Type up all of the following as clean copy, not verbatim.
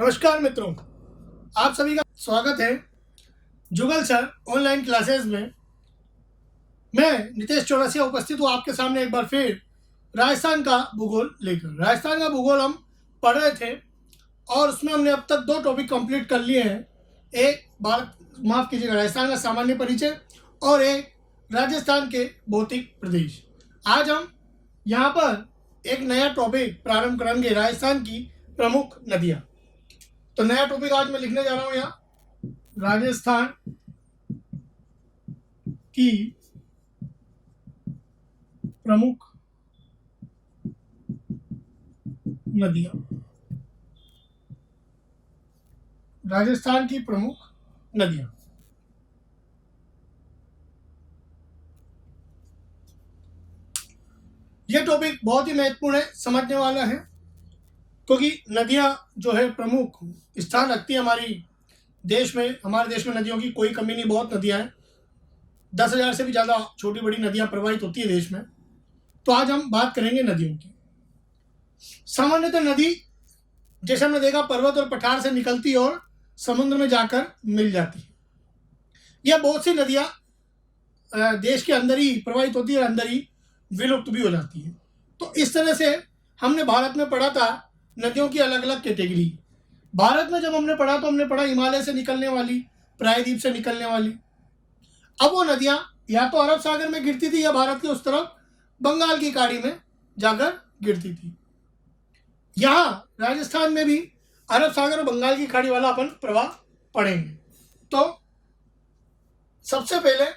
नमस्कार मित्रों, आप सभी का स्वागत है जुगल सर ऑनलाइन क्लासेस में। मैं नितेश चौरसिया उपस्थित हूँ आपके सामने एक बार फिर राजस्थान का भूगोल लेकर। राजस्थान का भूगोल हम पढ़ रहे थे और उसमें हमने अब तक 2 टॉपिक कंप्लीट कर लिए हैं। एक राजस्थान का सामान्य परिचय और एक राजस्थान के भौतिक प्रदेश। आज हम यहाँ पर एक नया टॉपिक प्रारंभ करेंगे, राजस्थान की प्रमुख नदियाँ। तो नया टॉपिक आज मैं लिखने जा रहा हूं यहाँ, राजस्थान की प्रमुख नदियां। राजस्थान की प्रमुख नदियां। यह टॉपिक बहुत ही महत्वपूर्ण है, समझने वाला है, क्योंकि नदियां जो है प्रमुख स्थान रखती है हमारी देश में। हमारे देश में नदियों की कोई कमी नहीं, बहुत नदियां हैं। 10,000 से भी ज़्यादा छोटी बड़ी नदियां प्रवाहित होती है देश में। तो आज हम बात करेंगे नदियों की। सामान्यतः नदी, जैसे हमने देखा, पर्वत और पठार से निकलती और समुद्र में जाकर मिल जाती है। यह बहुत सी नदियां देश के अंदर ही प्रवाहित होती है और अंदर ही विलुप्त भी हो जाती है। तो इस तरह से हमने भारत में पढ़ा था नदियों की अलग अलग कैटेगरी। भारत में जब हमने पढ़ा तो हमने पढ़ा हिमालय से निकलने वाली, प्रायद्वीप से निकलने वाली। अब वो नदियां या तो अरब सागर में गिरती थी या भारत के उस तरफ बंगाल की खाड़ी में जाकर गिरती थी। यहाँ राजस्थान में भी अरब सागर और बंगाल की खाड़ी वाला अपन प्रवाह पढ़ेंगे। तो सबसे पहले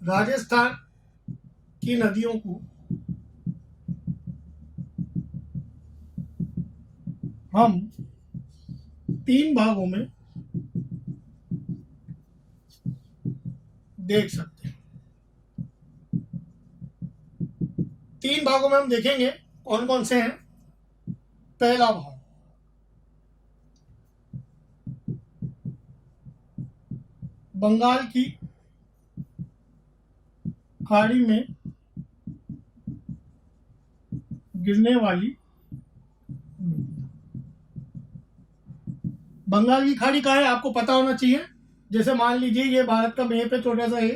राजस्थान की नदियों को हम 3 भागों में देख सकते हैं। 3 भागों में हम देखेंगे कौन कौन से हैं। पहला भाग, बंगाल की खाड़ी में गिरने वाली। बंगाल की खाड़ी कहाँ है आपको पता होना चाहिए। जैसे मान लीजिए ये भारत का मैप है, छोटा सा है।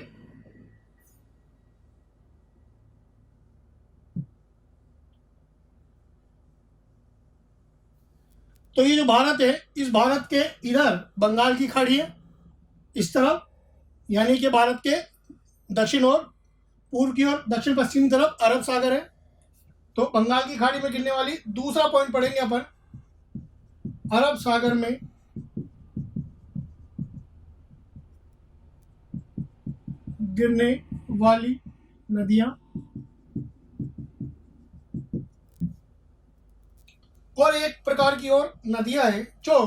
तो ये जो भारत है, इस भारत के इधर बंगाल की खाड़ी है, इस तरफ, यानी कि भारत के दक्षिण और पूर्व की ओर, दक्षिण पश्चिम तरफ अरब सागर है। तो बंगाल की खाड़ी में गिरने वाली। दूसरा पॉइंट पढ़ेंगे अपन, अरब सागर में गिरने वाली नदियां। और एक प्रकार की और नदियां हैं जो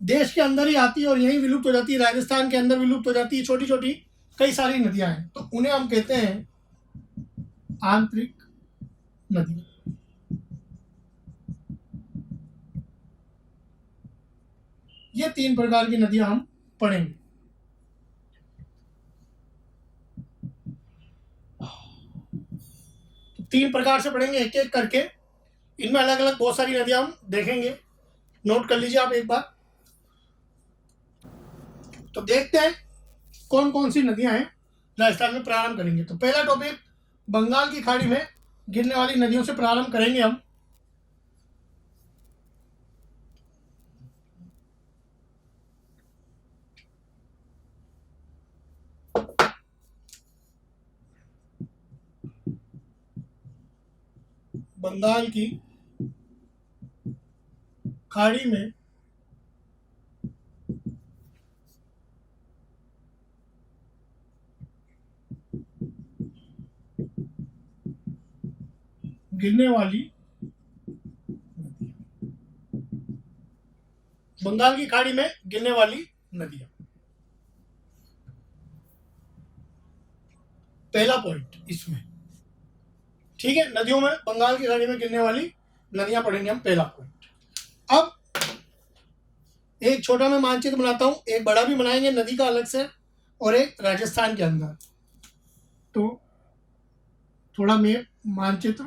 देश के अंदर ही आती है और यहीं विलुप्त हो जाती है, राजस्थान के अंदर विलुप्त हो जाती है। छोटी छोटी कई सारी नदियां हैं, तो उन्हें हम कहते हैं आंतरिक नदियां। ये 3 प्रकार की नदियां हम पढ़ेंगे। तो 3 प्रकार से पढ़ेंगे एक एक करके। इनमें अलग अलग बहुत सारी नदियां हम देखेंगे, नोट कर लीजिए आप एक बार। तो देखते हैं कौन कौन सी नदियां हैं राजस्थान में। प्रारंभ करेंगे तो पहला टॉपिक, बंगाल की खाड़ी में गिरने वाली नदियों से प्रारंभ करेंगे हम। बंगाल की खाड़ी में गिरने वाली, बंगाल की खाड़ी में गिरने वाली नदियां। पहला पॉइंट इसमें, ठीक है, नदियों में बंगाल की खाड़ी में गिरने वाली नदियां पढ़ेंगे हम, पहला पॉइंट। अब एक छोटा मैं मानचित्र बनाता हूं, एक बड़ा भी बनाएंगे नदी का अलग से, और एक राजस्थान के अंदर। तो थोड़ा मैं मानचित्र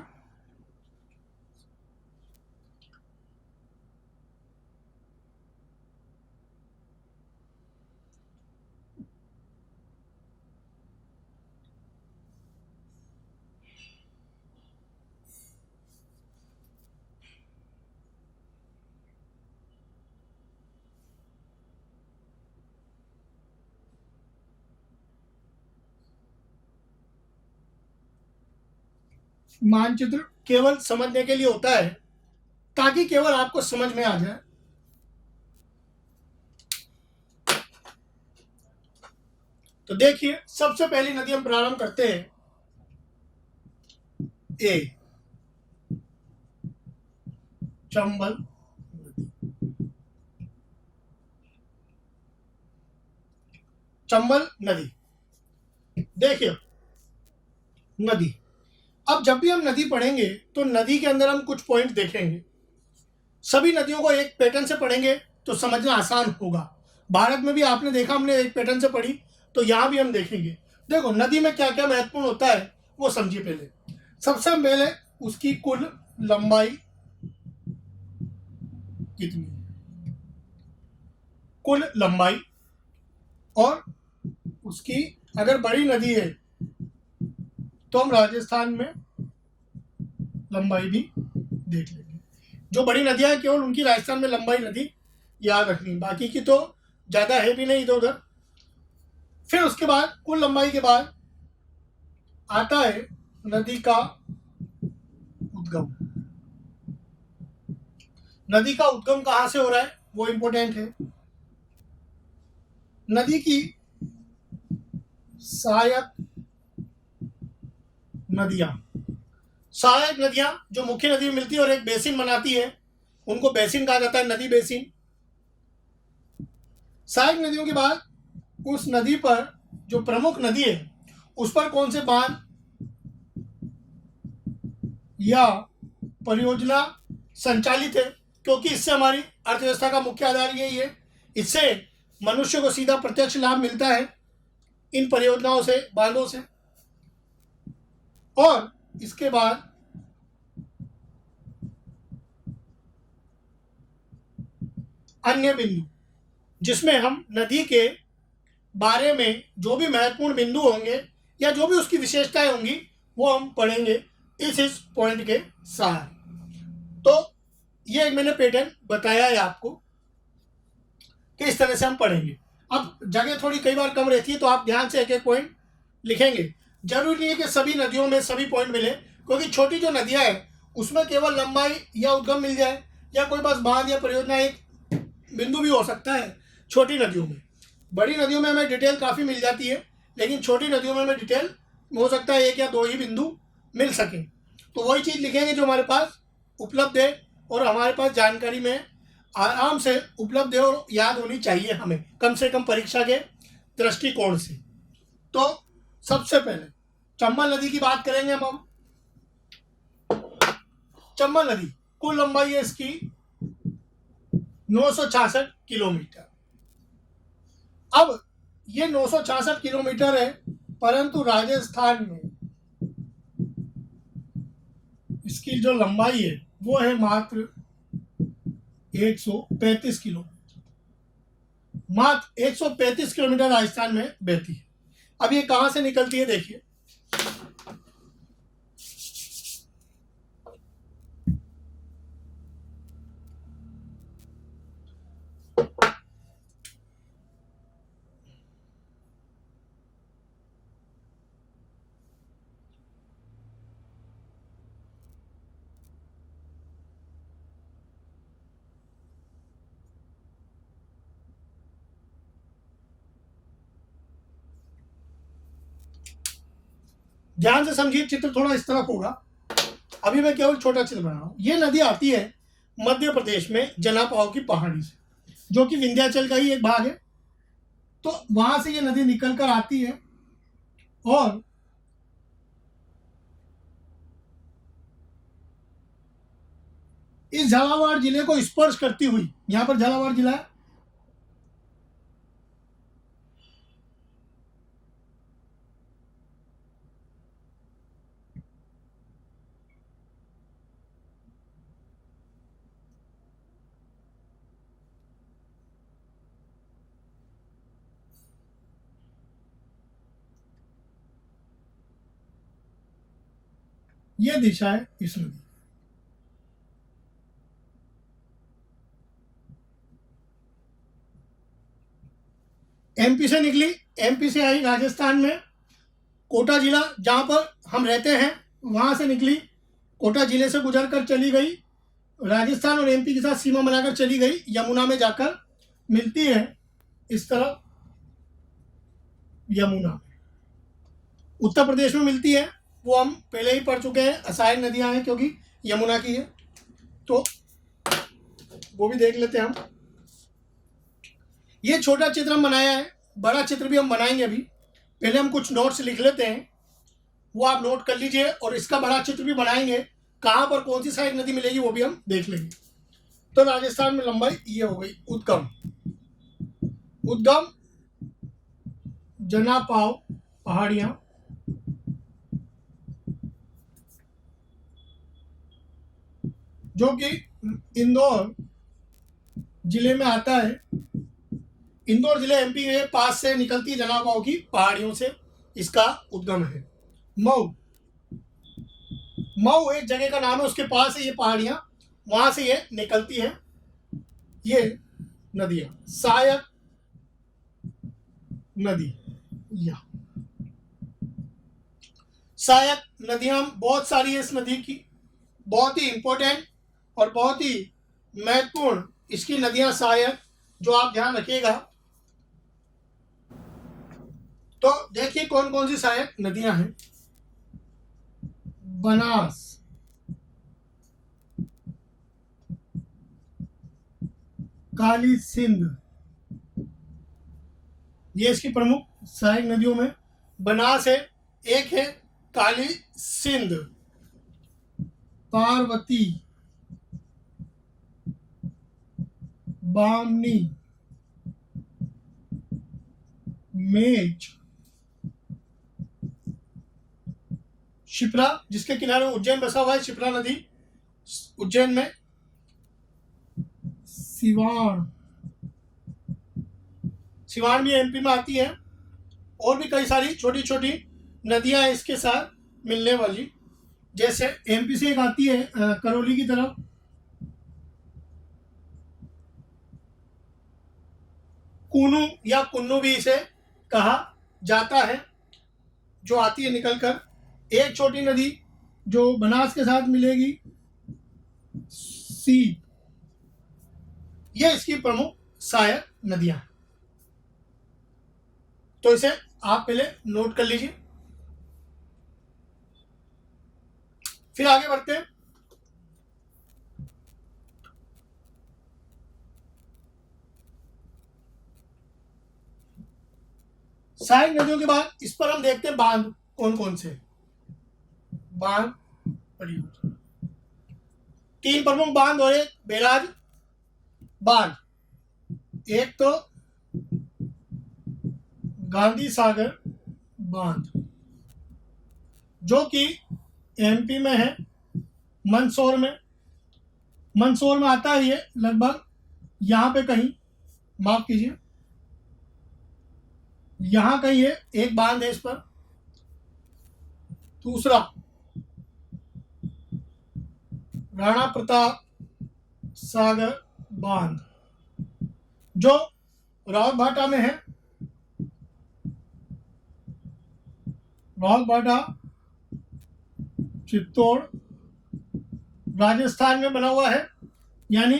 मानचित्र केवल समझने के लिए होता है, ताकि केवल आपको समझ में आ जाए। तो देखिए, सबसे पहली नदी हम प्रारंभ करते हैं ए, चंबल नदी। चंबल नदी, देखिए नदी। अब जब भी हम नदी पढ़ेंगे तो नदी के अंदर हम कुछ पॉइंट देखेंगे। सभी नदियों को एक पैटर्न से पढ़ेंगे तो समझना आसान होगा। भारत में भी आपने देखा, हमने एक पैटर्न से पढ़ी, तो यहाँ भी हम देखेंगे। देखो नदी में क्या क्या महत्वपूर्ण होता है वो समझिए। पहले, सबसे पहले उसकी कुल लंबाई कितनी, कुल लंबाई, और उसकी अगर बड़ी नदी है तो हम राजस्थान में लंबाई भी देख लेंगे। जो बड़ी नदियां हैं केवल उनकी राजस्थान में लंबाई नदी याद रखनी, बाकी की तो ज़्यादा है भी नहीं इधर उधर। फिर उसके बाद कुल लंबाई के बाद आता है नदी का उद्गम। नदी का उद्गम कहाँ से हो रहा है वो इंपॉर्टेंट है। नदी की सहायक नदियां, सहायक नदियां जो मुख्य नदी में मिलती है और एक बेसिन बनाती है, उनको बेसिन कहा जाता है, नदी बेसिन। सहायक नदियों के बाद उस नदी पर जो प्रमुख नदी है उस पर कौन से बांध या परियोजना संचालित है, क्योंकि इससे हमारी अर्थव्यवस्था का मुख्य आधार यही है। इससे मनुष्य को सीधा प्रत्यक्ष लाभ मिलता है इन परियोजनाओं से, बांधों से। और इसके बाद अन्य बिंदु, जिसमें हम नदी के बारे में जो भी महत्वपूर्ण बिंदु होंगे या जो भी उसकी विशेषताएं होंगी वो हम पढ़ेंगे इस पॉइंट के साथ। तो ये मैंने पैटर्न बताया है आपको कि इस तरह से हम पढ़ेंगे। अब जगह थोड़ी कई बार कम रहती है तो आप ध्यान से एक एक पॉइंट लिखेंगे। जरूरी नहीं है कि सभी नदियों में सभी पॉइंट मिले, क्योंकि छोटी जो नदियां हैं उसमें केवल लंबाई या उद्गम मिल जाए, या कोई बस बांध या परियोजना एक बिंदु भी हो सकता है छोटी नदियों में। बड़ी नदियों में हमें डिटेल काफ़ी मिल जाती है, लेकिन छोटी नदियों में हमें डिटेल हो सकता है एक या दो ही बिंदु मिल सके। तो वही चीज़ लिखेंगे जो हमारे पास उपलब्ध है और हमारे पास जानकारी में आराम से उपलब्ध है और याद होनी चाहिए हमें, कम से कम परीक्षा के दृष्टिकोण से। तो सबसे पहले चंबल नदी की बात करेंगे हम। चंबल नदी कुल लंबाई है इसकी 966 किलोमीटर। अब ये 966 किलोमीटर है, परंतु राजस्थान में इसकी जो लंबाई है वो है मात्र 135 किलोमीटर। मात्र 135 किलोमीटर राजस्थान में बहती है। अब ये कहां से निकलती है देखिए। ध्यान से समझिए, चित्र थोड़ा इस तरफ होगा। अभी मैं केवल छोटा चित्र बना रहा हूं। ये नदी आती है मध्य प्रदेश में जनापाव की पहाड़ी से, जो कि विंध्याचल का ही एक भाग है। तो वहां से ये नदी निकल कर आती है और इस झालावाड़ जिले को स्पर्श करती हुई, यहां पर झालावाड़ जिला है, ये दिशा है इस नदी। एमपी से निकली, एमपी से आई राजस्थान में, कोटा जिला जहां पर हम रहते हैं वहाँ से निकली, कोटा जिले से गुजरकर चली गई, राजस्थान और एमपी के साथ सीमा बनाकर चली गई, यमुना में जाकर मिलती है इस तरह यमुना में। उत्तर प्रदेश में मिलती है, वो हम पहले ही पढ़ चुके हैं, असाइन नदियां हैं क्योंकि यमुना की है, तो वो भी देख लेते हैं हम। ये छोटा चित्र हम बनाया है, बड़ा चित्र भी हम बनाएंगे अभी। पहले हम कुछ नोट्स लिख लेते हैं, वो आप नोट कर लीजिए, और इसका बड़ा चित्र भी बनाएंगे, कहाँ पर कौन सी सहायक नदी मिलेगी वो भी हम देख लेंगे। तो राजस्थान में लंबाई ये हो गई उद्गम। उद्गम जनापाव पहाड़ियां, जो कि इंदौर जिले में आता है। इंदौर जिले एमपी के पास से निकलती जनापाव की पहाड़ियों से इसका उद्गम है। मऊ, मऊ एक जगह का नाम है, उसके पास है ये पहाड़ियां, वहां से ये निकलती हैं ये नदियां। सहायक नदी, या सहायक नदियां बहुत सारी है इस नदी की, बहुत ही इंपॉर्टेंट और बहुत ही महत्वपूर्ण इसकी नदियां सहायक, जो आप ध्यान रखिएगा। तो देखिए कौन कौन सी सहायक नदियां हैं। बनास, काली सिंध, ये इसकी प्रमुख सहायक नदियों में बनास है, एक है काली सिंध, पार्वती, बामनी, मेच, शिप्रा, जिसके किनारे उज्जैन बसा हुआ है, शिप्रा नदी उज्जैन में, सिवान, सिवान भी एमपी में आती है, और भी कई सारी छोटी छोटी नदियां हैं इसके साथ मिलने वाली, जैसे एमपी से एक आती है करौली की तरफ, कूनू या कुन्नू भी इसे कहा जाता है, जो आती है निकलकर। एक छोटी नदी जो बनास के साथ मिलेगी, सी, ये इसकी प्रमुख सहायक नदियां हैं। तो इसे आप पहले नोट कर लीजिए, फिर आगे बढ़ते हैं। सहायक नदियों के बाद इस पर हम देखते हैं बांध कौन कौन से। बांध परियोजना, 3 प्रमुख बांध और एक बैराज बांध। एक तो गांधी सागर बांध, जो कि एमपी में है, मंदसौर में, मंदसौर में आता है ये लगभग यहाँ पे कहीं, माफ कीजिए, यहाँ कहीं है, एक बांध है इस पर। दूसरा राणा प्रताप सागर बांध, जो रावतभाटा में है, रावतभाटा चित्तौड़ राजस्थान में बना हुआ है, यानी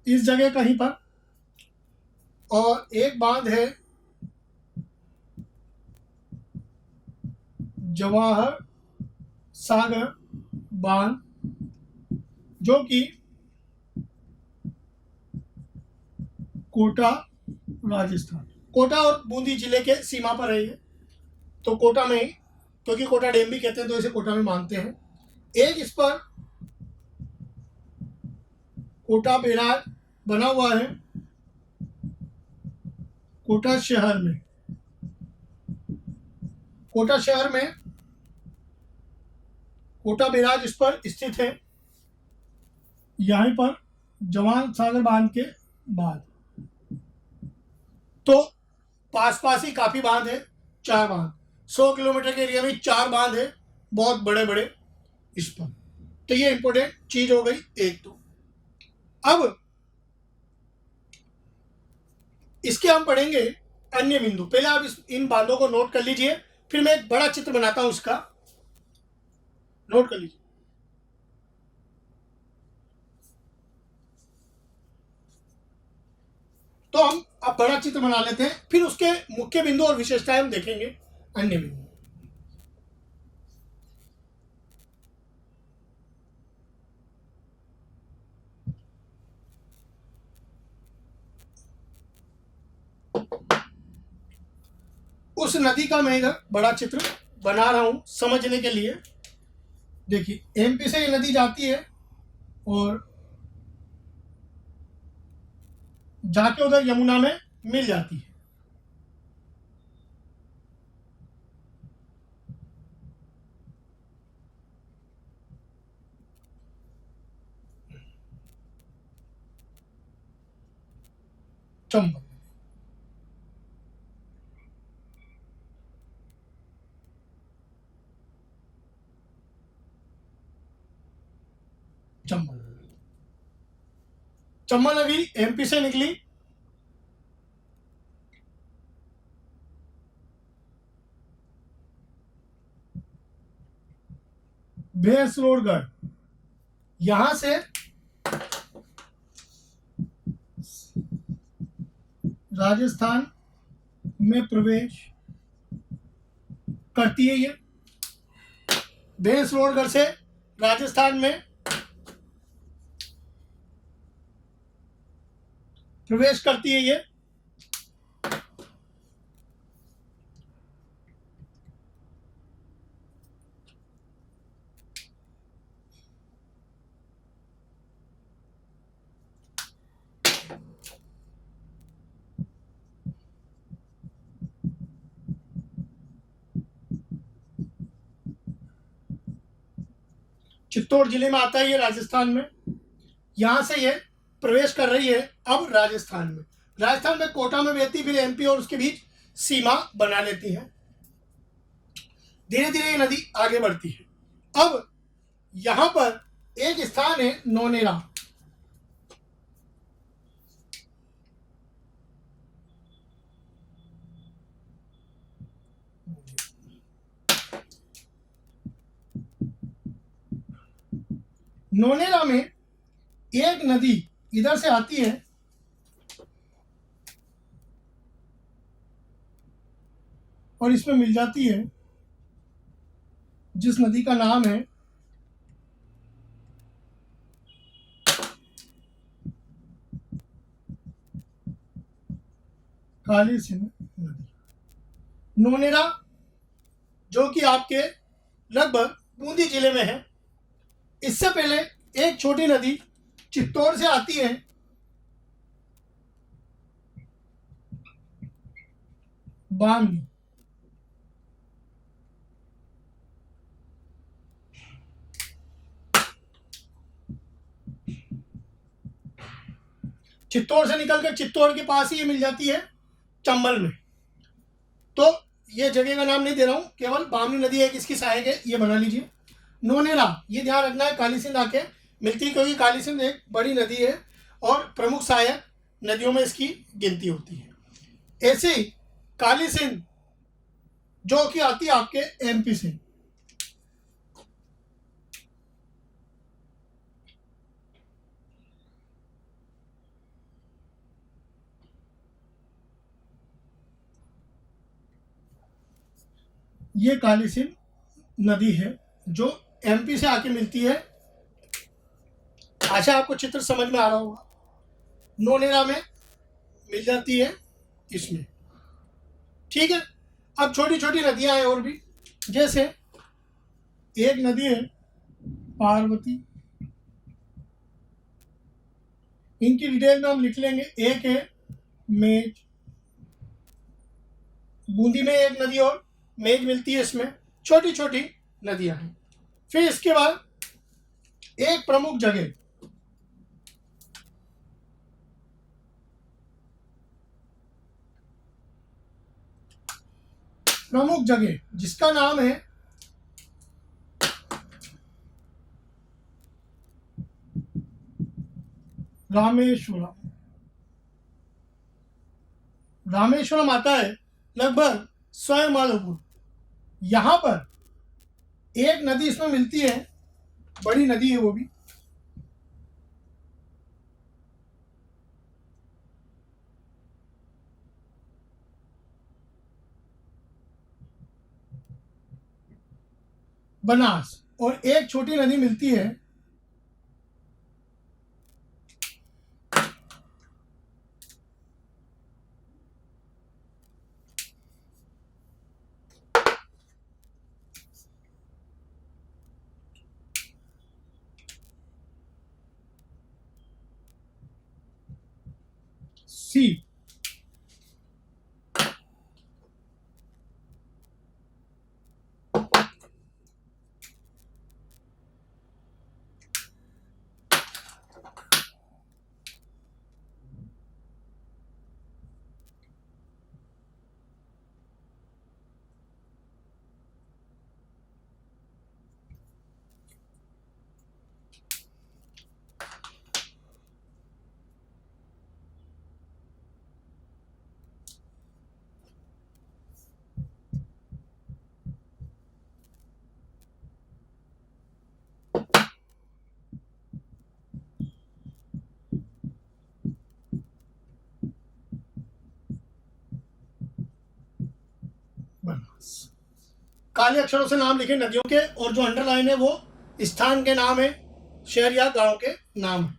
इस जगह कहीं पर। और एक बांध है जवाहर सागर बांध, जो कि कोटा राजस्थान, कोटा और बूंदी जिले के सीमा पर है ये, तो कोटा में ही, क्योंकि कोटा डैम भी कहते हैं तो इसे कोटा में मानते हैं। एक इस पर कोटा बैराज बना हुआ है कोटा शहर में। कोटा शहर में कोटा बैराज इस पर स्थित है, यहीं पर जवान सागर बांध के बाद। तो पास पास ही काफी बांध है, 4 बांध, 100 किलोमीटर के एरिया में 4 बांध है, बहुत बड़े बड़े इस पर। तो ये इंपॉर्टेंट चीज हो गई एक। तो अब इसके हम पढ़ेंगे अन्य बिंदु। पहले आप इन बांधों को नोट कर लीजिए, फिर मैं एक बड़ा चित्र बनाता हूं इसका। नोट कर लीजिए। तो हम अब बड़ा चित्र बना लेते हैं, फिर उसके मुख्य बिंदु और विशेषताएं हम देखेंगे अन्य बिंदु। उस नदी का मैं इधर बड़ा चित्र बना रहा हूं समझने के लिए। देखिए एमपी से ये नदी जाती है और जाके उधर यमुना में मिल जाती है। चंबल, चंबल, चंबल नदी एमपी से निकली, भैंसलोडगढ़, यहां से राजस्थान में प्रवेश करती है। ये भैंसलोडगढ़ से राजस्थान में प्रवेश करती है ये। चित्तौड़ जिले में आता है ये राजस्थान में। यहां से ये प्रवेश कर रही है अब राजस्थान में। राजस्थान में कोटा में बहती, फिर एमपी और उसके बीच सीमा बना लेती है। धीरे धीरे ये नदी आगे बढ़ती है। अब यहां पर एक स्थान है नौनेरा। नौनेरा में एक नदी इधर से आती है और इसमें मिल जाती है, जिस नदी का नाम है काली सिंध नदी। नौनेरा जो कि आपके लगभग बूंदी जिले में है। इससे पहले एक छोटी नदी चित्तौड़ से आती है, बामनी। चित्तौड़ से निकलकर चित्तौड़ के पास ही ये मिल जाती है चंबल में। तो ये जगह का नाम नहीं दे रहा हूं, केवल बामनी नदी एक इसकी सहायक है, ये बना लीजिए। नौनेरा ये ध्यान रखना है, काली सिंध आके मिलती है, क्योंकि काली सिंध एक बड़ी नदी है और प्रमुख सहायक नदियों में इसकी गिनती होती है। ऐसे ही काली सिंध जो कि आती है आपके एमपी से। ये काली सिंध नदी है जो एमपी से आके मिलती है। आशा आपको चित्र समझ में आ रहा होगा। नौनेरा में मिल जाती है इसमें, ठीक है। अब छोटी छोटी नदियां हैं और भी, जैसे एक नदी है पार्वती। इनकी डिटेल में हम लिख लेंगे। एक है मेज, बूंदी में एक नदी और मेज मिलती है, इसमें छोटी छोटी नदियां हैं। फिर इसके बाद एक प्रमुख जगह जिसका नाम है रामेश्वरम। रामेश्वरम आता है लगभग 100 माइल ऊपर। यहां पर एक नदी इसमें मिलती है, बड़ी नदी है वो भी, बनास, और एक छोटी नदी मिलती है सी। बनास। काले अक्षरों से नाम लिखे नदियों के, और जो अंडरलाइन है वो स्थान के नाम है, शहर या गांव के नाम है।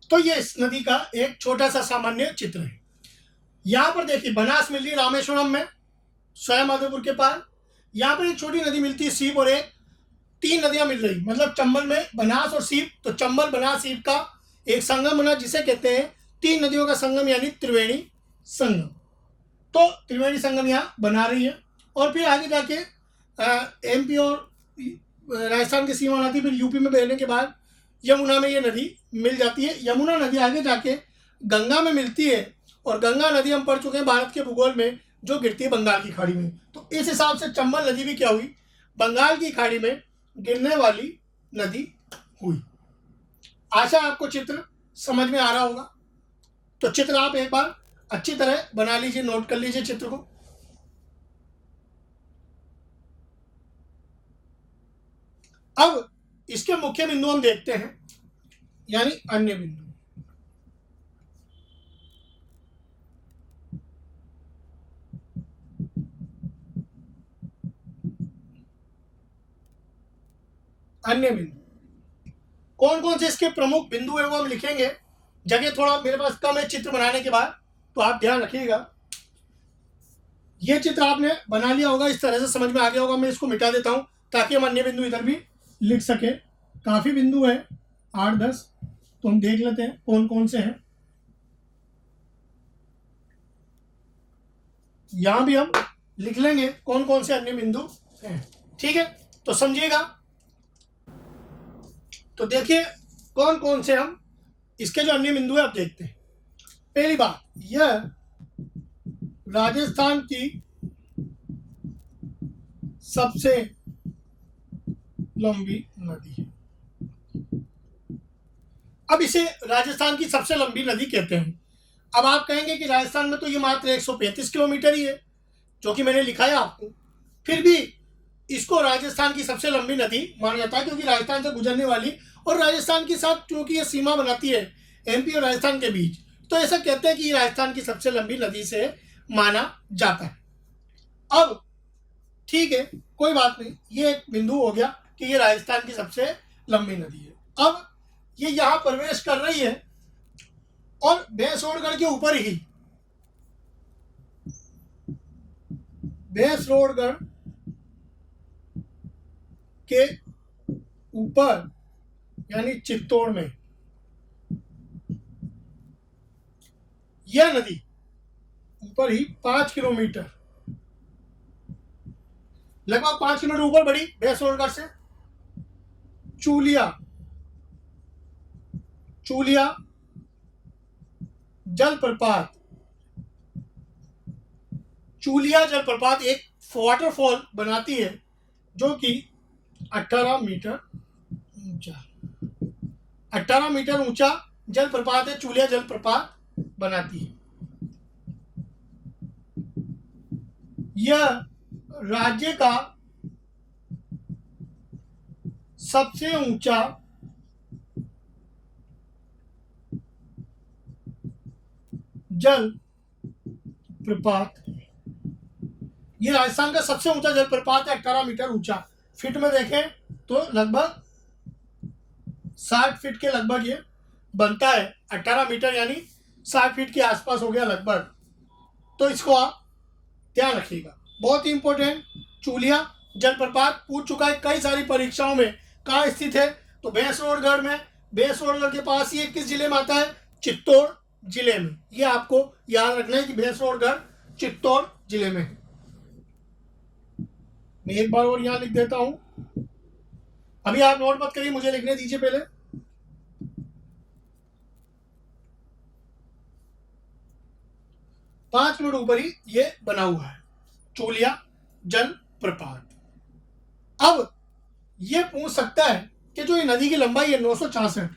तो ये इस नदी का एक छोटा सा सामान्य चित्र है। यहां पर देखिए बनास मिल रही है रामेश्वरम में, स्वयं माधोपुर के पार। यहाँ पर एक छोटी नदी मिलती है सीप, और एक 3 नदियां मिल रही, मतलब चंबल में बनास और सीप। तो चंबल बनास सीप का एक संगम बना, जिसे कहते हैं 3 नदियों का संगम, यानी त्रिवेणी संगम। तो त्रिवेणी संगम यहाँ बना रही है, और फिर आगे जाके एमपी और राजस्थान की सीमा बनाती है। फिर यूपी में बहने के बाद यमुना में ये नदी मिल जाती है। यमुना नदी आगे जाके गंगा में मिलती है, और गंगा नदी हम पढ़ चुके हैं भारत के भूगोल में, जो गिरती है बंगाल की खाड़ी में। तो इस हिसाब से चंबल नदी भी क्या हुई, बंगाल की खाड़ी में गिरने वाली नदी हुई। आशा आपको चित्र समझ में आ रहा होगा। तो चित्र आप एक बार अच्छी तरह बना लीजिए, नोट कर लीजिए चित्र को। अब इसके मुख्य बिंदु हम देखते हैं, यानी अन्य बिंदु। अन्य बिंदु कौन कौन से इसके प्रमुख बिंदु है वो हम लिखेंगे। जगह थोड़ा मेरे पास कम है चित्र बनाने के बाद, तो आप ध्यान रखिएगा। ये चित्र आपने बना लिया होगा, इस तरह से समझ में आ गया होगा। मैं इसको मिटा देता हूं ताकि हम अन्य बिंदु इधर भी लिख सके। काफी बिंदु है, 8-10, तो हम देख लेते हैं कौन कौन से हैं। यहां भी हम लिख लेंगे कौन कौन से अन्य बिंदु हैं। ठीक है, तो समझिएगा। तो देखिए कौन कौन से हम इसके जो अन्य बिंदु है आप देखते हैं। पहली बात, यह राजस्थान की सबसे लंबी नदी है। अब इसे राजस्थान की सबसे लंबी नदी कहते हैं। अब आप कहेंगे कि राजस्थान में तो ये मात्र 135 किलोमीटर ही है, जो कि मैंने लिखा है आपको। फिर भी इसको राजस्थान की सबसे लंबी नदी माना जाता है, क्योंकि राजस्थान से गुजरने वाली, और राजस्थान के साथ क्योंकि ये सीमा बनाती है एमपी और राजस्थान के बीच, तो ऐसा कहते हैं कि राजस्थान की सबसे लंबी नदी से माना जाता है। अब ठीक है, कोई बात नहीं, ये एक बिंदु हो गया कि ये राजस्थान की सबसे लंबी नदी है। अब ये यहां प्रवेश कर रही है, और भैंसरोडगढ़ के ऊपर ही, भैंसरोडगढ़ के ऊपर यानी चित्तौड़ में यह नदी ऊपर ही 5 किलोमीटर, लगभग 5 किलोमीटर ऊपर बढ़ी भैंसरोडगढ़ से। चूलिया जलप्रपात, चूलिया जलप्रपात एक वाटरफॉल बनाती है, जो कि 18 मीटर ऊंचा। 18 मीटर ऊंचा जलप्रपात है, चूलिया जलप्रपात बनाती है। यह राज्य का सबसे ऊंचा जल प्रपात, ये राजस्थान का सबसे ऊंचा जलप्रपात है, 18 मीटर ऊंचा। फीट में देखें तो लगभग 60 फीट के लगभग ये बनता है। 18 मीटर यानी 60 फीट के आसपास हो गया लगभग। तो इसको आप ध्यान रखिएगा, बहुत ही इंपॉर्टेंट। चूलिया जलप्रपात पूछ चुका है कई सारी परीक्षाओं में। कहाँ स्थित है? तो भैंसरोडगढ़ में। भैंसरोडगढ़ के पास ही किस जिले में आता है? चित्तौड़ जिले में। ये आपको याद रखना है कि भैंसरोडगढ़ चित्तौड़ जिले में है। मैं एक बार और यहां लिख देता हूं, अभी आप नोट मत करिए, मुझे लिखने दीजिए पहले। पांच मिनट ऊपर ही ये बना हुआ है, चूलिया जल प्रपात। अब ये पूछ सकता है कि जो ये नदी की लंबाई है 966,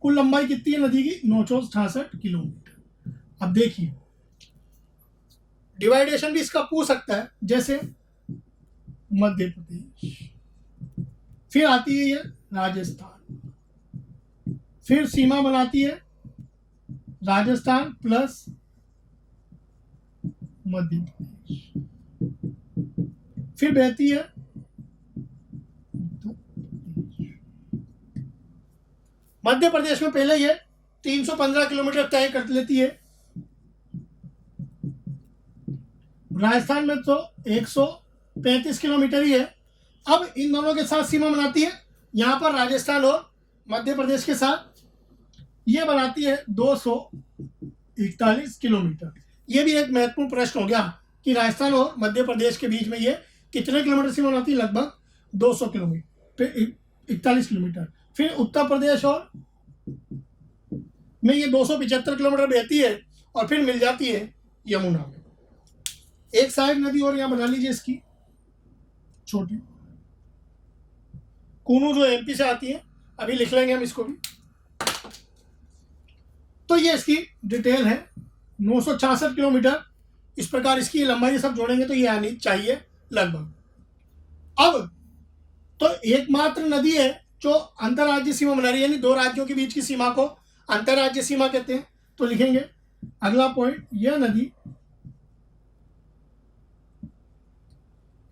कुल लंबाई कितनी है नदी की? 966 किलोमीटर। अब देखिए डिवाइडेशन भी इसका पूछ सकता है, जैसे मध्य प्रदेश, फिर आती है ये राजस्थान, फिर सीमा बनाती है राजस्थान प्लस मध्य प्रदेश, फिर बहती है मध्य प्रदेश में। पहले ये 315 किलोमीटर तय कर लेती है, राजस्थान में तो 135 किलोमीटर ही है। अब इन दोनों के साथ सीमा बनाती है, यहाँ पर राजस्थान और मध्य प्रदेश के साथ ये बनाती है 241 किलोमीटर। ये भी एक महत्वपूर्ण प्रश्न हो गया कि राजस्थान और मध्य प्रदेश के बीच में ये कितने किलोमीटर सीमा बनाती है? लगभग 200 किलोमीटर, 41 किलोमीटर। फिर उत्तर प्रदेश और में ये 275 किलोमीटर बहती है और फिर मिल जाती है यमुना में। एक सहायक नदी और यहां बना लीजिए इसकी, छोटी कूनू, जो एमपी से आती है, अभी लिख लेंगे हम इसको भी। तो ये इसकी डिटेल है, 966 किलोमीटर। इस प्रकार इसकी लंबाई सब जोड़ेंगे तो ये आनी चाहिए लगभग। अब तो एकमात्र नदी है जो अंतर्राज्यीय सीमा बना रही है, यानी दो राज्यों के बीच की सीमा को अंतर्राज्यीय सीमा कहते हैं। तो लिखेंगे अगला पॉइंट, यह नदी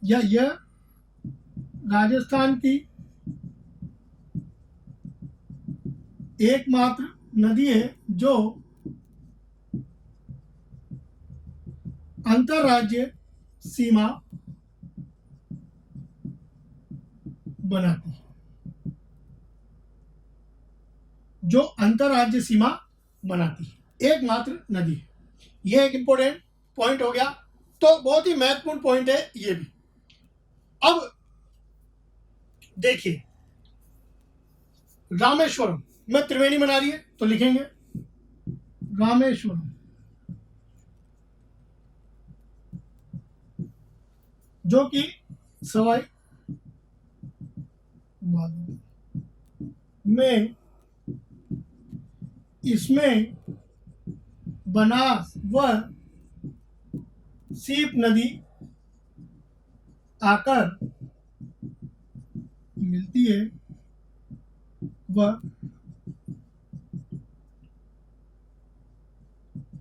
या यह राजस्थान की एकमात्र नदी है जो अंतर्राज्यीय सीमा बनाती है, जो अंतर्राज्यीय सीमा बनाती है, एकमात्र नदी है। यह एक इंपॉर्टेंट पॉइंट हो गया। तो बहुत ही महत्वपूर्ण पॉइंट है ये भी। अब देखिए रामेश्वरम में त्रिवेणी बना रही है, तो लिखेंगे रामेश्वरम जो कि सवाई में, इसमें बनास व सीप नदी आकर मिलती है व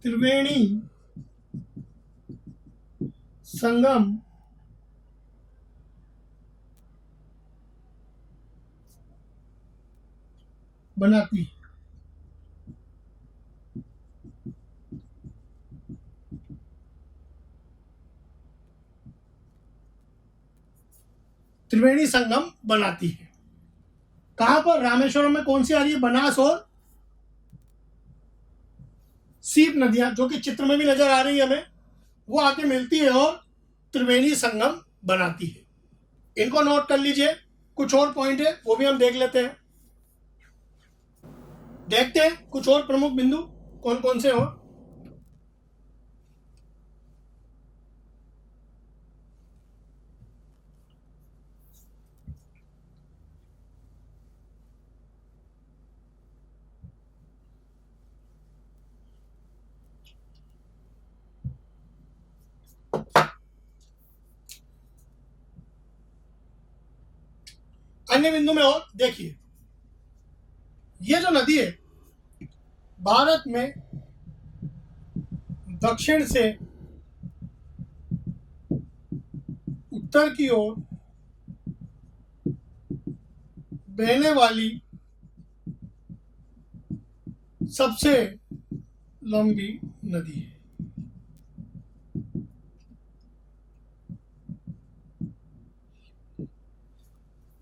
त्रिवेणी संगम बनाती है। त्रिवेणी संगम बनाती है कहां पर? रामेश्वरम में। कौन सी आ रही है? बनास और सीप नदियां, जो कि चित्र में भी नजर आ रही है हमें, वो आके मिलती है और त्रिवेणी संगम बनाती है। इनको नोट कर लीजिए। कुछ और पॉइंट है वो भी हम देख लेते हैं, देखते हैं कुछ और प्रमुख बिंदु कौन कौन से हो। अन्य बिंदु में और देखिए, ये जो नदी है भारत में दक्षिण से उत्तर की ओर बहने वाली सबसे लंबी नदी है।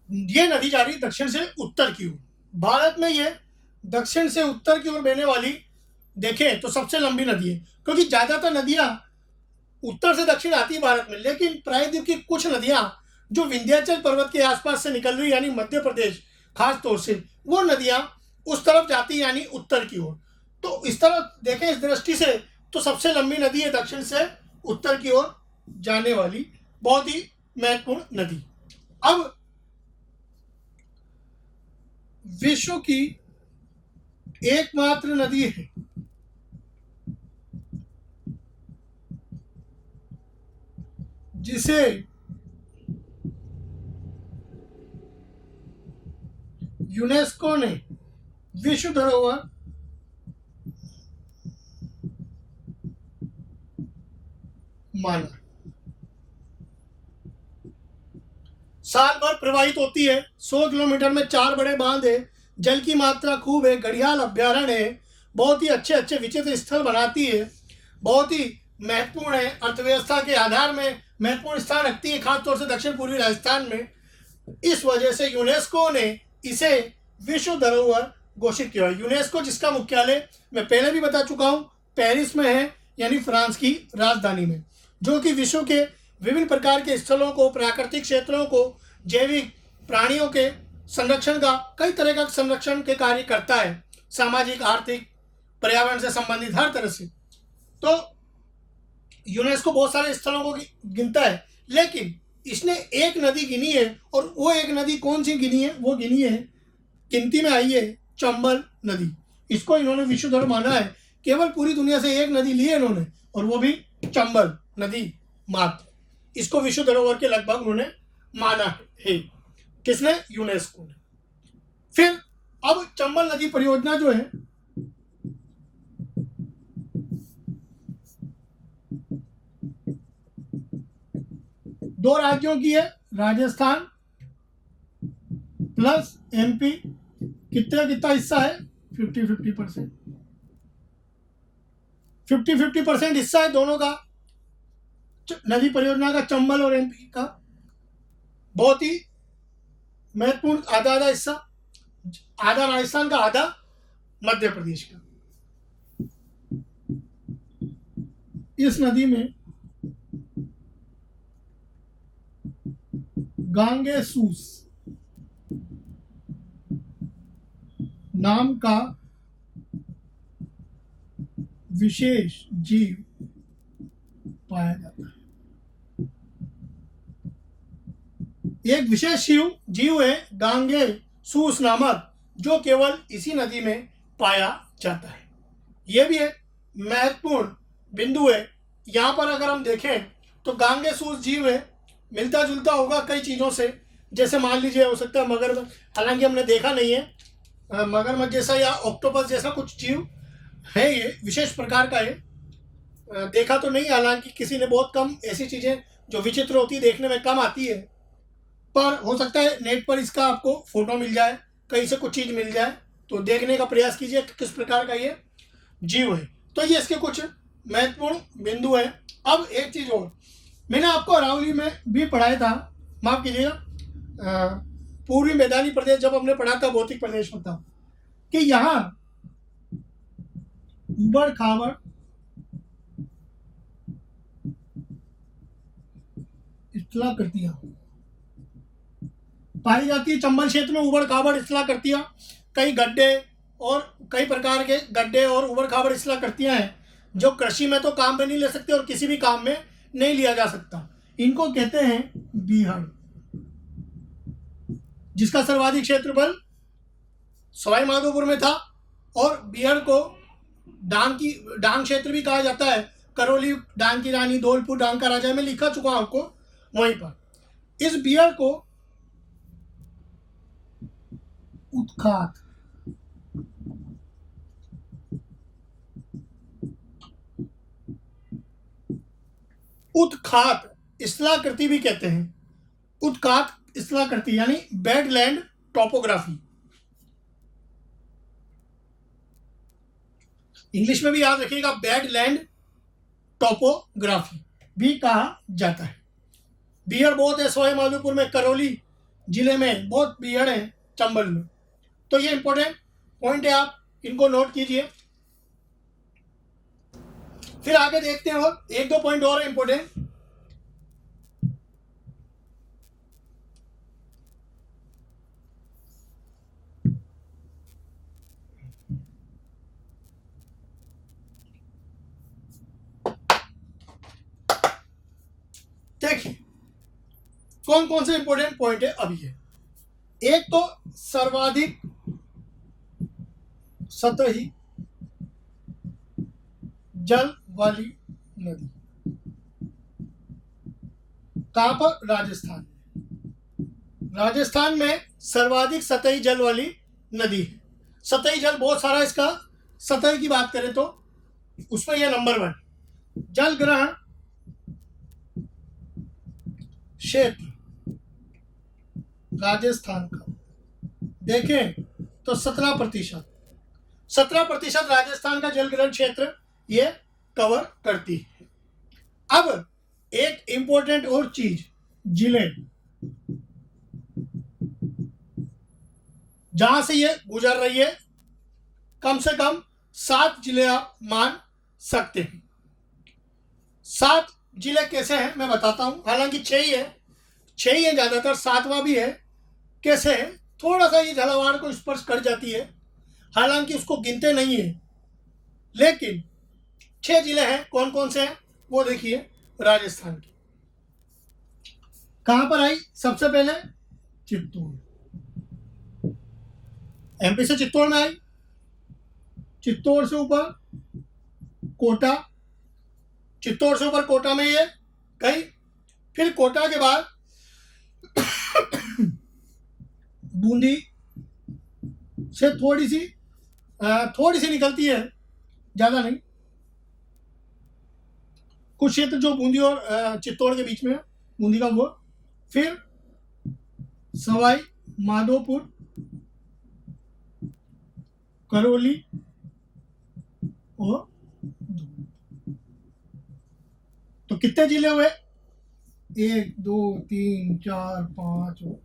ये नदी जा रही है दक्षिण से उत्तर की ओर। भारत में ये दक्षिण से उत्तर की ओर बहने वाली देखें तो सबसे लंबी नदी है, क्योंकि ज्यादातर नदियां उत्तर से दक्षिण आती है भारत में, लेकिन प्रायद्वीप की कुछ नदियां जो विंध्याचल पर्वत के आसपास से निकल रही, यानी मध्य प्रदेश खास तौर से, वो नदियां उस तरफ जाती है, यानी उत्तर की ओर। तो इस तरफ देखें, इस दृष्टि से तो सबसे लंबी नदी है दक्षिण से उत्तर की ओर जाने वाली, बहुत ही महत्वपूर्ण नदी। अब विश्व की एकमात्र नदी है जिसे यूनेस्को ने विश्व धरोहर माना। साल भर प्रवाहित होती है, 100 किलोमीटर में 4 बड़े बांध है, जल की मात्रा खूब है, घड़ियाल अभ्यारण्य है, बहुत ही अच्छे अच्छे विचित्र स्थल बनाती है, बहुत ही महत्वपूर्ण है, अर्थव्यवस्था के आधार में महत्वपूर्ण स्थान रखती है, खासतौर से दक्षिण पूर्वी राजस्थान में। इस वजह से यूनेस्को ने इसे विश्व धरोहर घोषित किया है। यूनेस्को जिसका मुख्यालय मैं पहले भी बता चुका हूँ पेरिस में है, यानी फ्रांस की राजधानी में, जो कि विश्व के विभिन्न प्रकार के स्थलों को, प्राकृतिक क्षेत्रों को, जैविक प्राणियों के संरक्षण का, कई तरह का संरक्षण के कार्य करता है, सामाजिक, आर्थिक, पर्यावरण से संबंधित हर तरह से। तो यूनेस्को बहुत सारे स्थलों को गिनता है, लेकिन इसने एक नदी गिनी है, और वो एक नदी कौन सी गिनी है? वो गिनी है, गिनती में आई है चंबल नदी। इसको इन्होंने विश्व धरोहर माना है। केवल पूरी दुनिया से एक नदी ली है इन्होंने, और वो भी चंबल नदी मात्र। इसको विश्व धरोहर के लगभग उन्होंने माना है। किसने? यूनेस्को ने। फिर अब चंबल नदी परियोजना जो है, दो राज्यों की है, राजस्थान प्लस एमपी। कितना हिस्सा है? 50-50%। 50-50% हिस्सा है दोनों का, नदी परियोजना का, चंबल और एमपी का। बहुत ही महत्वपूर्ण आधा आधा हिस्सा, आधा राजस्थान का, आधा मध्य प्रदेश का। इस नदी में गांगेसूस नाम का विशेष जीव पाया जाता है। एक विशेष जीव है गांगेसूस नामक, जो केवल इसी नदी में पाया जाता है। यह भी एक महत्वपूर्ण बिंदु है। यहाँ पर अगर हम देखें तो गांगेसूस जीव है, मिलता जुलता होगा कई चीज़ों से, जैसे मान लीजिए हो सकता है मगरमच्छ, हालांकि हमने देखा नहीं है, मगरमच्छ जैसा या ऑक्टोपस जैसा कुछ जीव है, ये विशेष प्रकार का है, देखा तो नहीं, हालांकि किसी ने बहुत कम ऐसी चीज़ें जो विचित्र होती देखने में कम आती है, पर हो सकता है नेट पर इसका आपको फोटो मिल जाए, कहीं से कुछ चीज़ मिल जाए, तो देखने का प्रयास कीजिए कि किस प्रकार का ये जीव है। तो ये इसके कुछ महत्वपूर्ण बिंदु है। अब एक चीज़ और, मैंने आपको अरावली में भी पढ़ाया था, माफ कीजिएगा, पूर्वी मैदानी प्रदेश जब हमने पढ़ा था भौतिक प्रदेश में था, कि यहाँ उबड़ खाबड़ स्थलाकृतियां पाई जाती है। चंबल क्षेत्र में उबड़ खाबड़ स्थलाकृतियां, कई गड्ढे और कई प्रकार के गड्ढे और उबड़ खाबड़ स्थलाकृतियां हैं, जो कृषि में तो काम में नहीं ले सकते और किसी भी काम में नहीं लिया जा सकता। इनको कहते हैं बीहड़, जिसका सर्वाधिक क्षेत्रफल सवाई माधोपुर में था, और बीहड़ को डांग क्षेत्र भी कहा जाता है। करौली डांग की रानी, धौलपुर डांग का राजा, में लिखा चुका हूं आपको वहीं पर। इस बीहड़ को उत्खात, उत्खात स्थलाकृति भी कहते हैं। उत्खात स्थलाकृति यानी बेडलैंड टोपोग्राफी। इंग्लिश में भी याद रखिएगा, बेडलैंड टोपोग्राफी भी कहा जाता है। बिहड़ बहुत है सोहे माधोपुर में, करौली जिले में बहुत बिहड़ है, चंबल में। तो ये इंपॉर्टेंट पॉइंट है, आप इनको नोट कीजिए। फिर आगे देखते हैं, और एक दो पॉइंट और इंपॉर्टेंट। देखिए कौन कौन से इंपॉर्टेंट पॉइंट है अभी है। एक तो सर्वाधिक सतही जल वाली नदी कहां पर? राजस्थान। राजस्थान में सर्वाधिक सतही जल वाली नदी है। सतही जल बहुत सारा, इसका सतह की बात करें तो उसमें यह नंबर 1। जल ग्रहण क्षेत्र राजस्थान का देखें तो 17%। 17% राजस्थान का जल ग्रहण क्षेत्र ये कवर करती है। अब एक इंपॉर्टेंट और चीज, जिले जहां से ये गुजर रही है, कम से कम 7 जिले आप मान सकते हैं। 7 जिले कैसे हैं मैं बताता हूं। हालांकि 6 ही है, 6 ही है ज्यादातर, 7वां भी है। कैसे है? थोड़ा सा ये झालावाड़ को स्पर्श कर जाती है, हालांकि उसको गिनते नहीं है, लेकिन 6 जिले हैं। कौन कौन से हैं वो देखिए। राजस्थान की कहां पर आई? सबसे पहले चित्तौड़। एमपी से चित्तौड़ में आई, चित्तौड़ से ऊपर कोटा, चित्तौड़ से ऊपर कोटा में ये गई। फिर कोटा के बाद बूंदी से थोड़ी सी निकलती है, ज्यादा नहीं, कुछ क्षेत्र जो बूंदी और चित्तौड़ के बीच में है, बूंदी का वो। फिर सवाई माधोपुर, करौली और तो कितने जिले हुए? 1 2 3 4 5 और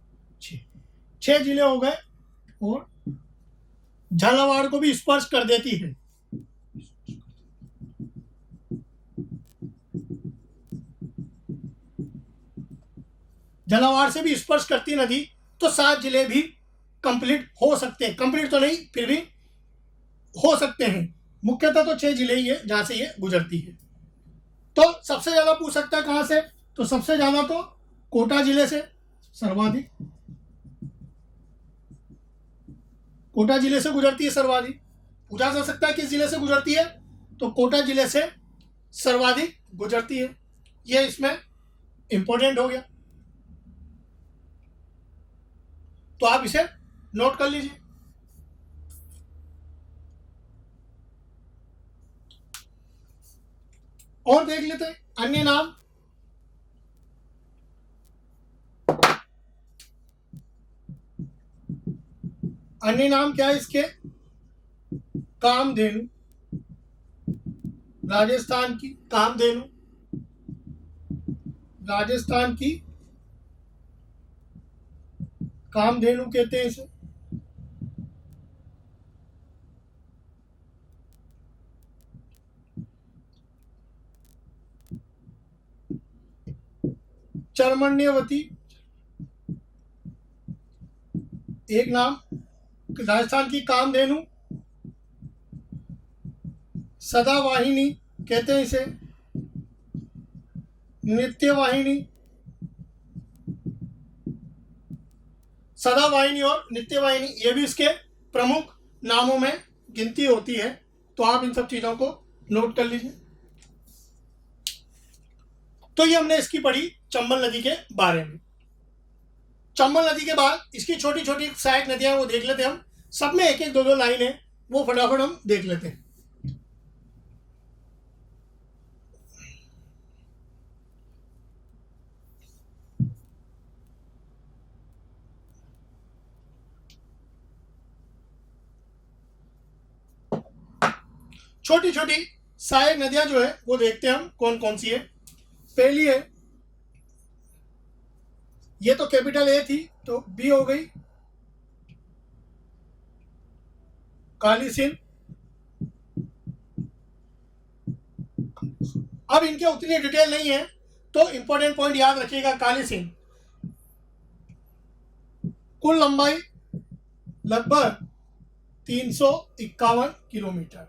6 जिले हो गए। और झालावाड़ को भी स्पर्श कर देती है। झालावाड़ से भी स्पर्श करती नदी, तो 7 जिले भी कंप्लीट हो सकते हैं। कंप्लीट तो नहीं, फिर भी हो सकते हैं। मुख्यतः तो 6 जिले ही है जहां से ये गुजरती है। तो सबसे ज्यादा पूछ सकता है कहां से, तो सबसे ज्यादा तो कोटा जिले से, सर्वाधिक कोटा जिले से गुजरती है सर्वाधिक। पूछा जा सकता है किस जिले से गुजरती है, तो कोटा जिले से सर्वाधिक गुजरती है। यह इसमें इंपॉर्टेंट हो गया, तो आप इसे नोट कर लीजिए। और देख लेते हैं अन्य नाम। अन्य नाम क्या है इसके? कामधेनु, राजस्थान की कामधेनु, राजस्थान की कामधेनु कहते हैं इसे। चर्मण्यवती एक नाम, राजस्थान की कामधेनु। सदावाहिनी कहते हैं इसे, नित्यवाहिनी। सदावाहिनी और नित्यवाहिनी ये भी इसके प्रमुख नामों में गिनती होती है, तो आप इन सब चीजों को नोट कर लीजिए। तो ये हमने इसकी पढ़ी चंबल नदी के बारे में। चंबल नदी के बाद इसकी छोटी छोटी सहायक नदियां वो देख लेते हैं हम, सब में एक एक दो दो लाइन है, वो फटाफट हम देख लेते हैं। छोटी छोटी सहायक नदियां जो है वो देखते हैं हम कौन कौन सी है। पहली है, ये तो कैपिटल ए थी तो बी हो गई, काली सिंध। अब इनके उतनी डिटेल नहीं है तो इंपॉर्टेंट पॉइंट याद रखिएगा। काली सिंध कुल लंबाई लगभग 351 किलोमीटर।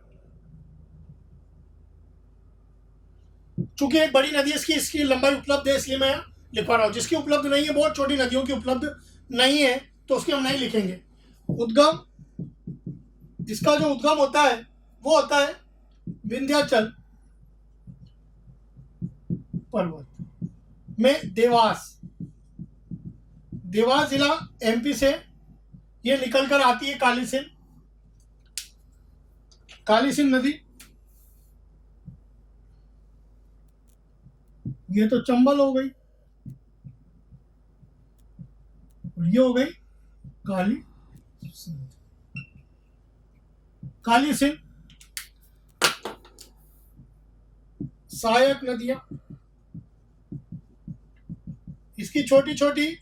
चूंकि एक बड़ी नदी है, इसकी लंबाई उपलब्ध है, इसलिए मैं लिखवा रहा हूं। जिसकी उपलब्ध नहीं है, बहुत छोटी नदियों की उपलब्ध नहीं है, तो उसकी हम नहीं लिखेंगे। उद्गम, इसका जो उद्गम होता है वो होता है विंध्याचल पर्वत में देवास जिला एमपी से ये निकलकर आती है काली सिंध नदी। ये तो चंबल हो गई और ये हो गई काली सिंध। सहायक नदियां, इसकी छोटी छोटी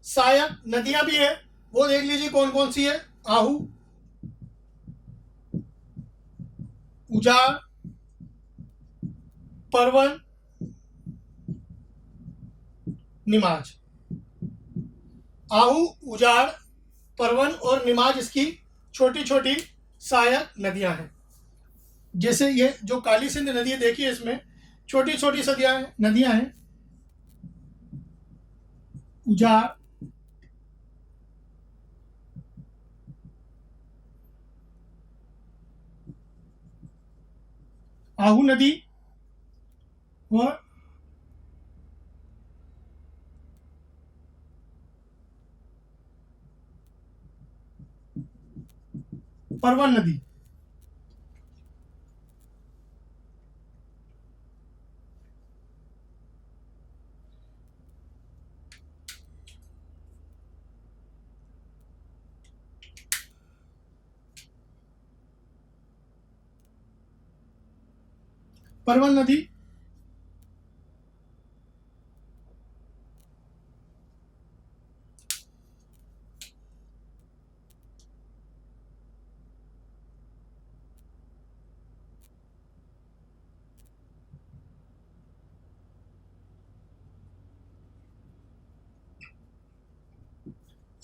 सहायक नदियां भी है, वो देख लीजिए कौन कौन सी है। आहू, उजाड़, परवन, निमाज। आहू, उजाड़, परवन और निमाज इसकी छोटी छोटी सहायक नदियां हैं। जैसे ये जो काली सिंध नदी है, देखिए इसमें छोटी छोटी नदियां हैं। उजाड़, आहू नदी और परवन नदी। परवन नदी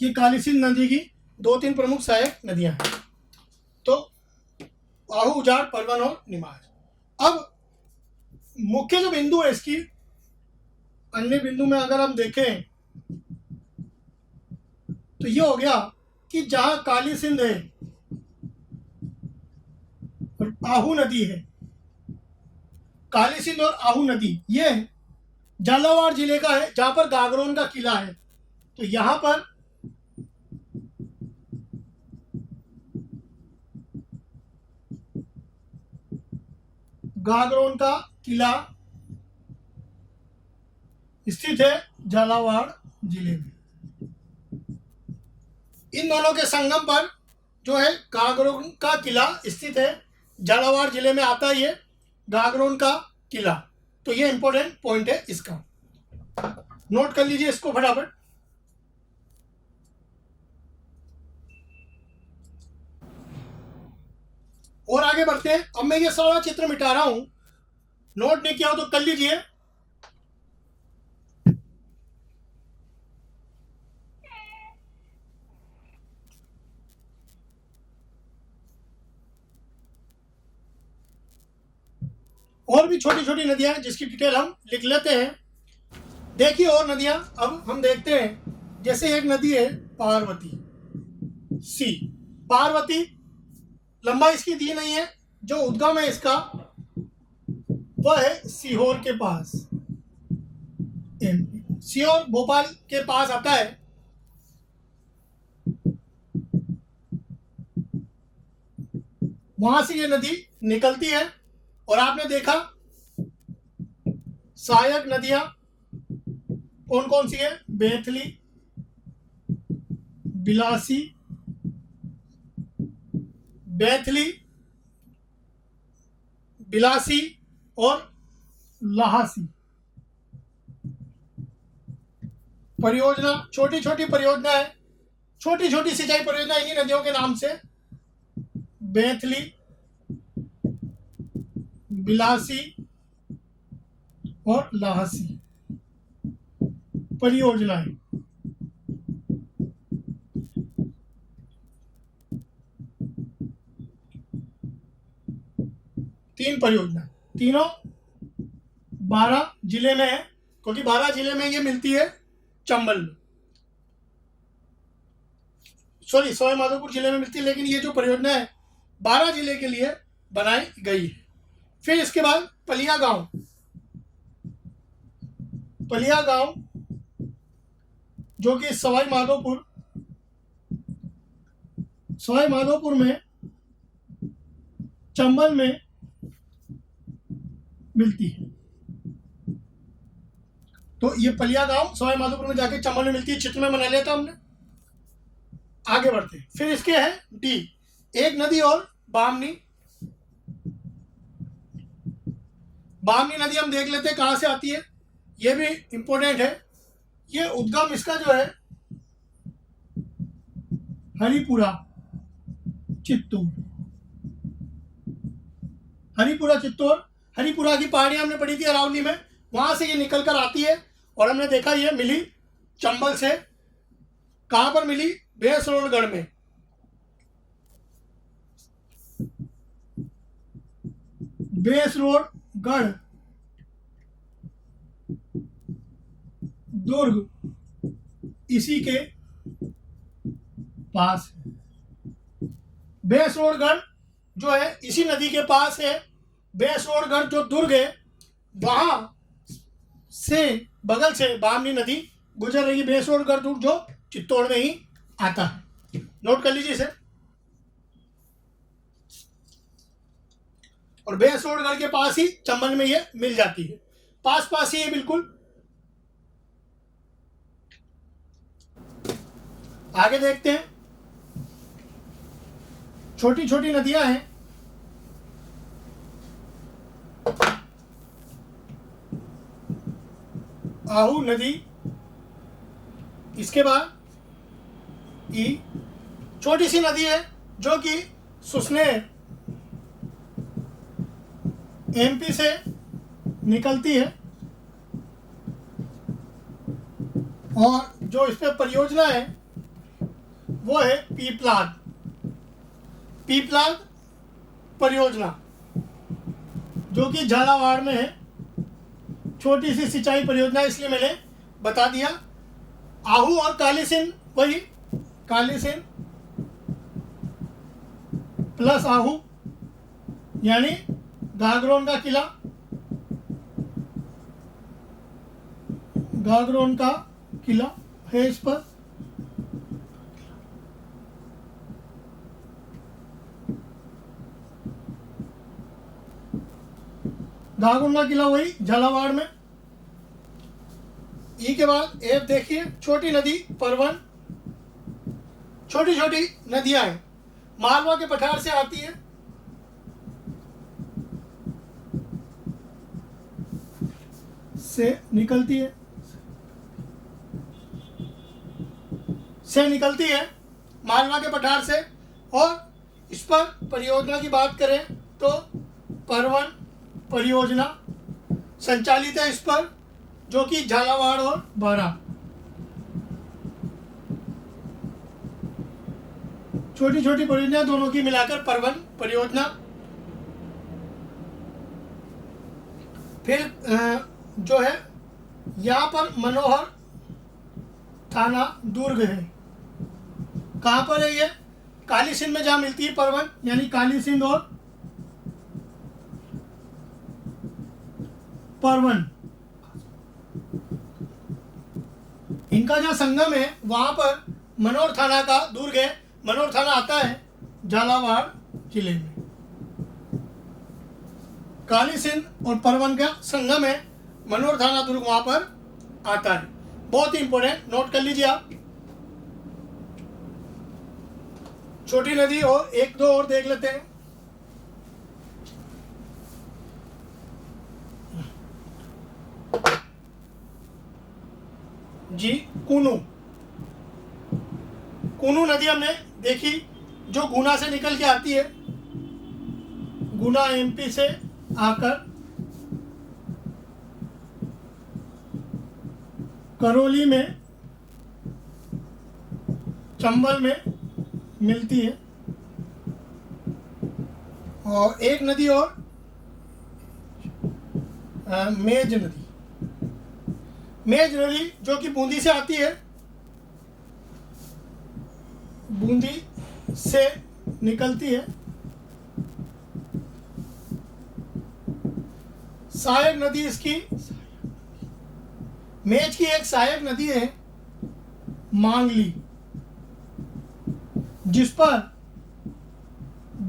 ये काली सिंध नदी की दो तीन प्रमुख सहायक नदियां हैं। तो आहू, उजाड़, परवन और निमाज। अब मुख्य जो बिंदु है इसकी, अन्य बिंदु में अगर हम देखें तो ये हो गया कि जहां काली सिंध है और आहू नदी है, काली सिंध और आहू नदी ये झालावाड़ जिले का है, जहां पर गागरोन का किला है। तो यहां पर गागरोन का किला स्थित है झालावाड़ जिले में। इन दोनों के संगम पर जो है गागरोन का किला स्थित है, झालावाड़ जिले में आता है ये गागरोन का किला। तो ये इंपॉर्टेंट पॉइंट है, इसका नोट कर लीजिए इसको फटाफट। और आगे बढ़ते हैं। अब मैं ये सारा चित्र मिटा रहा हूं, नोट नहीं किया हो तो कर लीजिए। और भी छोटी छोटी नदियां हैं जिसकी डिटेल हम लिख लेते हैं। देखिए और नदियां अब हम देखते हैं। जैसे एक नदी है पार्वती, सी पार्वती, लंबाई इसकी दी नहीं है। जो उद्गम है इसका वह है सीहोर के पास, सीहोर भोपाल के पास आता है। वहां से ये नदी निकलती है। और आपने देखा सहायक नदियां कौन कौन सी है? बेथली, बिलासी, बेथली, बिलासी और लहासी। परियोजना, छोटी छोटी परियोजना है, छोटी छोटी सिंचाई परियोजना इन्हीं नदियों के नाम से, बेथली, बिलासी और लहासी परियोजनाएं। तीन परियोजना, तीनों 12 जिले में है, क्योंकि 12 जिले में ये मिलती है चंबल में, सॉरी सवाई माधोपुर जिले में मिलती है, लेकिन ये जो परियोजना है 12 जिले के लिए बनाई गई है। फिर इसके बाद पलिया गांव, पलिया गांव जो कि सवाई माधोपुर में चंबल में मिलती है। तो ये पलिया गांव सवाई माधोपुर में जाके चंबल में मिलती है, चित्र में बना लिया था हमने। आगे बढ़ते हैं। फिर इसके है डी, एक नदी और बामनी। बामनी नदी हम देख लेते हैं कहां से आती है, ये भी इंपॉर्टेंट है। ये उद्गम इसका जो है हरिपुरा चित्तौड़, हरिपुरा चित्तौड़, हरिपुरा की पहाड़ियां हमने पढ़ी थी अरावली में, वहां से ये निकल कर आती है। और हमने देखा ये मिली चंबल से। कहां पर मिली? बेसरोड़गढ़ में। बेसरोड़गढ़ दुर्ग इसी के पास है। बेसरोड़गढ़ जो है इसी नदी के पास है। बेसरोड़गढ़ जो दुर्ग है वहां से बगल से बामनी नदी गुजर रही है। बेसरोड़गढ़ दुर्ग जो चित्तौड़ में ही आता है, नोट कर लीजिए इसे। और बेसरोड़गढ़ के पास ही चंबल में ये मिल जाती है, पास पास ही है बिल्कुल। आगे देखते हैं, छोटी छोटी नदियां हैं। आहू नदी, इसके बाद ई, छोटी सी नदी है जो कि सुसनेर एमपी से निकलती है। और जो इस पे परियोजना है वो है पीपलाद, पीपलाद परियोजना जो कि झालावाड़ में है। छोटी सी सिंचाई परियोजना इसलिए मैंने बता दिया। आहू और कालीसिंध, वही कालीसिंध प्लस आहू यानी गागरोन का किला, गागरोन का किला है इस पर। गागरोन का किला वही झालावाड़ में। ई के बाद एफ देखिए, छोटी नदी परवन, छोटी छोटी नदियां हैं, मालवा के पठार से आती है। से निकलती है मालवा के पठार से। और इस पर परियोजना की बात करें तो परवन परियोजना संचालित है इस पर, जो कि झालावाड़ और बारा, छोटी छोटी परियोजना दोनों की मिलाकर परवन परियोजना। फिर जो है यहाँ पर मनोहर थाना दुर्ग है। कहाँ पर है ये? कालीसिंध में जहाँ मिलती है परवन, यानी कालीसिंध और परवन, इनका जहाँ संगम है वहां पर मनोहर थाना का दुर्ग है। मनोहर थाना आता है झालावाड़ जिले में। काली सिंध और परवन का संगम है, मनोर थाना दुर्ग वहाँ पर आता है। बहुत ही इंपॉर्टेंट, नोट कर लीजिए आप। छोटी नदी और एक दो और देख लेते हैं। जी, कूनू नदी हमने देखी, जो गुना से निकल के आती है, गुना एमपी से आकर करौली में, चंबल में मिलती है। और एक नदी और मेज नदी जो कि बूंदी से आती है, बूंदी से निकलती है। सहायक नदी इसकी, मेज की एक सहायक नदी है मांगली, जिस पर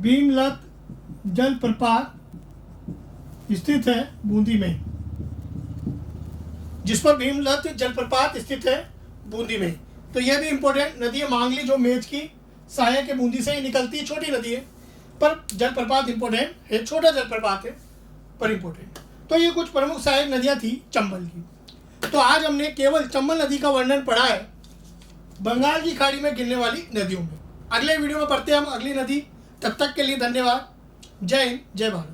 भीमलत जलप्रपात स्थित है बूंदी में, तो यह भी इंपॉर्टेंट नदी है मांगली, जो मेज की सहायक के बूंदी से ही निकलती है। छोटी नदी है पर जलप्रपात इंपॉर्टेंट है, छोटा जलप्रपात है पर इंपॉर्टेंट। तो ये कुछ प्रमुख सहायक नदियां थी चंबल की। तो आज हमने केवल चंबल नदी का वर्णन पढ़ा है बंगाल की खाड़ी में गिरने वाली नदियों में। अगले वीडियो में पढ़ते हैं हम अगली नदी। तब तक के लिए धन्यवाद। जय हिंद, जय भारत।